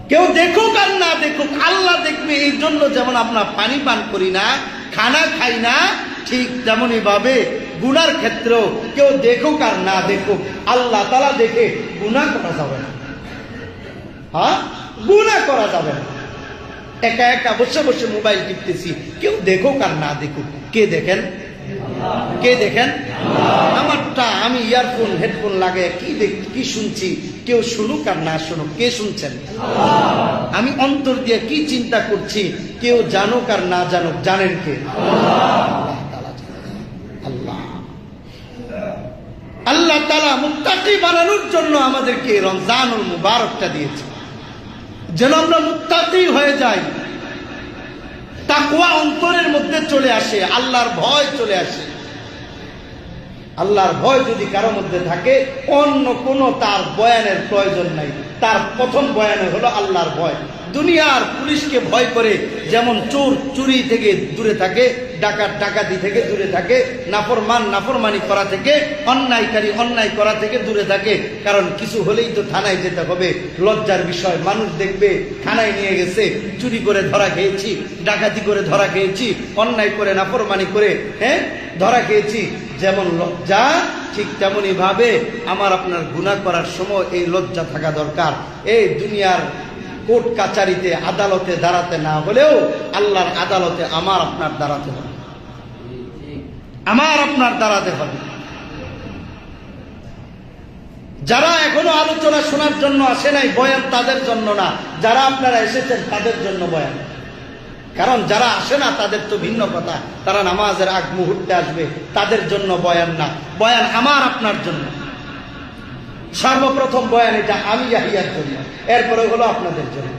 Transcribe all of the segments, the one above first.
কেউ দেখুক আর না দেখুক আল্লাহ দেখবে। এই জন্য যেমন আমরা পানি পান করি না, খানা খাই না, ঠিক তেমনই ভাবে গুনার ক্ষেত্রেও কেউ দেখুক আর না দেখুক আল্লাহ তাআলা দেখে গুনাহ করা যাবে না। হ্যাঁ, গুনাহ করা যাবে না। একা একা বসে বসে মোবাইল টিপতেছি, কেউ দেখুক আর না দেখুক, কে দেখেন? কে দেখেন? আমারটা আমি ইয়ারফোন হেডফোন লাগে কি শুনছি, কেউ শুনুক আর না শুনুক, কে শুনছেন? আমি অন্তর দিয়ে কি চিন্তা করছি, কেউ জানুক আর না জানুক, জানেন কে? আল্লাহ। আল্লাহ তাআলা মুত্তাকি বানানোর জন্য আমাদেরকে রমজানুল মুবারকটা দিয়েছে, যেন আমরা মুত্তাকি হয়ে যাই, তাকওয়া অন্তরের মধ্যে চলে আসে, আল্লাহর ভয় চলে আসে। আল্লাহর ভয় যদি কারো মধ্যে থাকে, অন্য কোনো তার বয়ানের প্রয়োজন নাই। তার প্রথম বয়ানে হলো আল্লাহর ভয়। দুনিয়ার পুলিশকে ভয় করে, যেমন চোর চুরি থেকে দূরে থাকে, ডাকাত ডাকাতি থেকে দূরে থাকে, নাফরমান নাফরমানি করা থেকে, অন্যায়কারী অন্যায় করা থেকে দূরে থাকে। কারণ কিছু হলেই তো থানায় যেতে হবে, লজ্জার বিষয়। মানুষ দেখবে থানায় নিয়ে গেছে, চুরি করে ধরা খেয়েছি, ডাকাতি করে ধরা খেয়েছি, অন্যায় করে নাফরমানি করে ধরা খেয়েছি। যেমন লজ্জা, ঠিক তেমনই ভাবে আমার আপনার গুনাহ করার সময় এই লজ্জা থাকা দরকার। এই দুনিয়ার কোর্ট কাচারিতে আদালতে দাঁড়াতে না হলেও আল্লাহর আদালতে আমার আপনার দাঁড়াতে হবে, আমার আপনার দাঁড়াতে হবে। যারা এখনো আলোচনা শোনার জন্য আসে নাই, বয়ান তাদের জন্য না। যারা আপনারা এসেছেন তাদের জন্য বয়ান। কারণ যারা আসে না তাদের তো ভিন্ন কথা, তারা নামাজের আগ মুহূর্তে আসবে, তাদের জন্য বয়ান না। বয়ান আমার আপনার জন্য। সর্বপ্রথম বয়ান এটা আমি ইয়াহিয়ার জন্য, এরপরে হলো আপনাদের জন্য।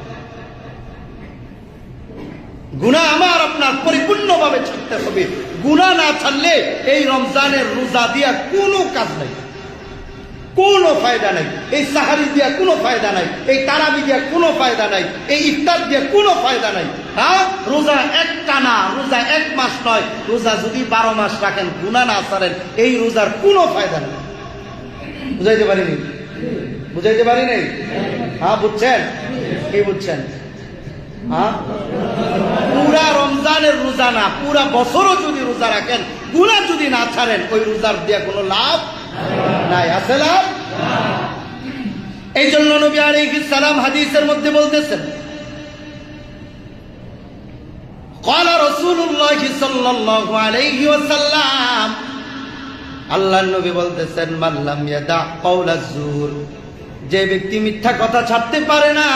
গুনাহ আমার আপনার পরিপূর্ণভাবে ছাড়তে হবে। গুনাহ না ছাড়লে এই রমজানের রোজা দিয়া কোনো কাজ নাই, কোনো ফায়দা নাই। এই সাহারি দিয়া কোনো ফায়দা নাই, এই তারাবি দিয়া কোনো ফায়দা নাই, এই ইফতার দিয়া কোনো ফায়দা নাই। হ্যাঁ, রোজা একটা না, রোজা 1 মাস নয়, রোজা যদি 12 মাস রাখেন, গুনাহ না ছাড়েন, এই রোজার কোনো ফায়দা নেই। বুঝাইতে পারিনি? বুঝাইতে পারি নাই? হ্যাঁ, বুঝছেন? কি বুঝছেন? হ্যাঁ, পুরা রমজানের রোজা না, পুরা বছরও যদি রোজা রাখেন, গুনাহ যদি না ছাড়েন, ওই রোজার দিয়া কোনো লাভ নাই। আছে লাভ? এই জন্য নবী আলাইহিস সালাম হাদিসের মধ্যে বলতেছেন, ক্বালা রাসূলুল্লাহ সাল্লাল্লাহু আলাইহি ওয়াসাল্লাম, আল্লাহর নবী বলতেছেন, মান লাম ইয়াদা কাওলাজ জুর, যে ব্যক্তি মিথ্যা কথা ছাড়তে পারে না,